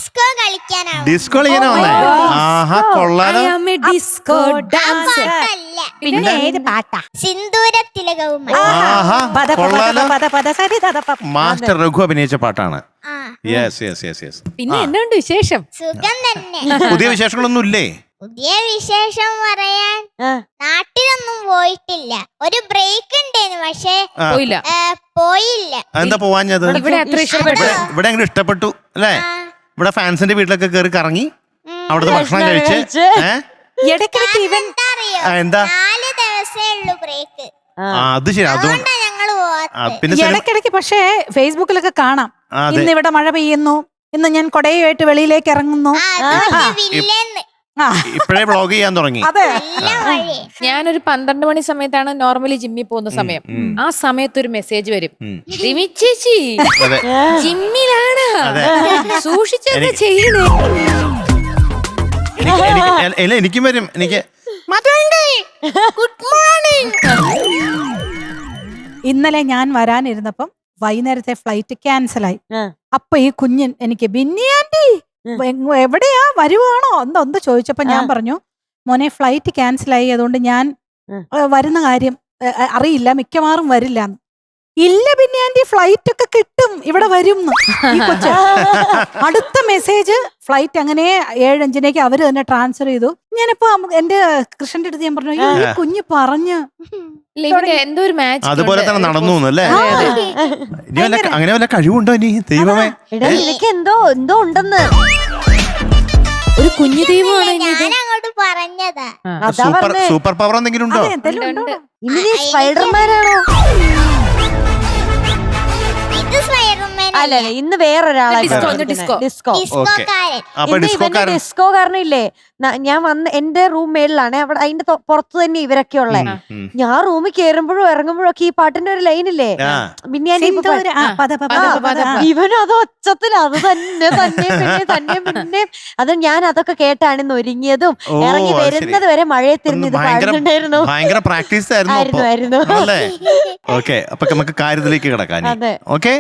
Disco കളിക്കാനാവും. Disco കളിക്കാനാവുന്നേ? ആഹാ, കൊള്ളാലോ. Disco dance. പിന്നെ ഏത് പാട്ടാ? സിന്ദൂരത്തിലകവുമായി. ആഹാ, കൊള്ളാലോ. പദ മാസ്റ്റർ രഘു അഭിനയിച്ച പാട്ടാണ്. Yes yes yes yes. പിന്നെ എന്തുണ്ട് വിശേഷം? സുഖം തന്നെ. പുതിയ വിശേഷങ്ങളൊന്നും ഇല്ലേ? പുതിയ വിശേഷം പറയാൻ നാട്ടിലൊന്നും പോയിട്ടില്ല. ഒരു ബ്രേക്ക് ഉണ്ടായിരുന്നു, പക്ഷേ പോയില്ല. പോയില്ല. എന്താ പോവാഞ്ഞത്? ഇവിടെ അത്ര ഇഷ്ടപ്പെട്ടു. ഇവിടെ അങ്ങനെ ഇഷ്ടപ്പെട്ടു അല്ലേ? ഇവിടെ ഫാൻസിന്റെ വീട്ടിലൊക്കെ കയറി കറങ്ങി അവിടുത്തെ ഭക്ഷണം കഴിച്ച് ഇടയ്ക്കിടയ്ക്ക് ഇവൻ എന്താ 4 ദിവസമേ ഉള്ളൂ ബ്രേക്ക്. അത് ശരി. അതുകൊണ്ട് ഞങ്ങള് പോവാത്ത. പിന്നെ ഇടയ്ക്കിടയ്ക്ക് പക്ഷേ ഫേസ്ബുക്കിലൊക്കെ കാണാം, ഇന്ന് ഇവിടെ മഴ പെയ്യുന്നു, ഇന്ന് ഞാൻ കൊടയുമായിട്ട് വെളിയിലേക്ക് ഇറങ്ങുന്നു. ഇപ്പഴേ വ്ളോഗ് ചെയ്യാൻ തുടങ്ങി. അതെ, ഞാനൊരു 12 മണി സമയത്താണ് നോർമലി ജിമ്മിൽ പോകുന്ന സമയം. ആ സമയത്ത് ഒരു മെസ്സേജ് വരും, റിമി ചേച്ചി ജിമ്മിലാണ്, സൂക്ഷിച്ചൊക്കെ ചെയ്യണേ. എനിക്കും വരും. എനിക്ക് ഗുഡ് മോർണിംഗ്. ഇന്നലെ ഞാൻ വരാനിരുന്നപ്പം വൈകുന്നേരത്തെ ഫ്ലൈറ്റ് ക്യാൻസലായി. അപ്പൊ ഈ കുഞ്ഞൻ എനിക്ക് ബിന്നിയാൻറ്റി എവിടെയാ, വരുവാണോ എന്തോ ചോദിച്ചപ്പോ ഞാൻ പറഞ്ഞു, മോനെ ഫ്ലൈറ്റ് ക്യാൻസലായി, അതുകൊണ്ട് ഞാൻ വരുന്ന കാര്യം അറിയില്ല, മിക്കവാറും വരില്ല. ഇല്ല പിന്നെ ആന്റി, ഫ്ലൈറ്റ് ഒക്കെ കിട്ടും, ഇവിടെ വരും. അടുത്ത മെസ്സേജ് ഫ്ലൈറ്റ് അങ്ങനെ 7:05 അവര് തന്നെ ട്രാൻസ്ഫർ ചെയ്തു. ഞാനിപ്പോ എന്റെ കൃഷ്ണന്റെ അടുത്ത് ഞാൻ പറഞ്ഞു, ഈ കുഞ്ഞ് പറഞ്ഞു എന്തോ ഒരു മാച്ച് അതുപോലെ തന്നെ നടന്നു അല്ലേ? അങ്ങനെ വല്ല കഴിവുണ്ടോ ഇനി? ദൈവമേ, എനിക്ക് എന്തോ ഉണ്ടെന്ന്. ഒരു കുഞ്ഞു ദൈവമാണ് ഞാൻ അങ്ങോട്ട് പറഞ്ഞതാ. സൂപ്പർ പവർ എന്തെങ്കിലും ഉണ്ടോ? ഇനി സ്പൈഡർമാനാണോ? അല്ല, ഇന്ന് വേറൊരാളാണ് ഡിസ്കോക്കാരനില്ലേ. ഞാൻ വന്ന് എന്റെ റൂം മേളിലാണ്, അവിടെ അതിന്റെ പുറത്ത് തന്നെ ഇവരൊക്കെ ഉള്ളേ. ഞാൻ റൂമിൽ കയറുമ്പോഴും ഇറങ്ങുമ്പോഴും ഒക്കെ ഈ പാട്ടിന്റെ ഒരു ലൈനില്ലേ, പിന്നെ ഇവനത് ഒച്ചത്തിൽ അത് തന്നെ അത് ഞാൻ അതൊക്കെ കേട്ടാണ് ഇന്ന് ഒരുങ്ങിയതും ഇറങ്ങി വരുന്നത് വരെ മഴയത്തിരുന്ന് ഇത് പാടുന്നുണ്ടായിരുന്നു. ഭയങ്കര പ്രാക്ടീസ് ആയിരുന്നു. ഓക്കെ, അപ്പൊ നമുക്ക് കാര്യത്തിലേക്ക് കിടക്കാൻ. ഓക്കെ,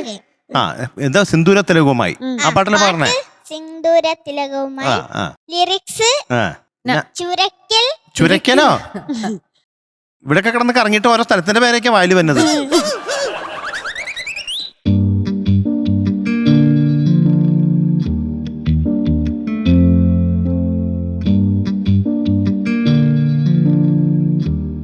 എന്താ സിന്ദൂരത്തിലകവുമായി ആ പാട്ടില് പറഞ്ഞേ? സിന്ദൂരത്തിലകവുമായി ലിറിക്സ് ചുരക്കലോ? ഇവിടൊക്കെ കിടന്ന് കറങ്ങിയിട്ട് ഓരോ സ്ഥലത്തിന്റെ പേരൊക്കെ വായില് വന്നത്.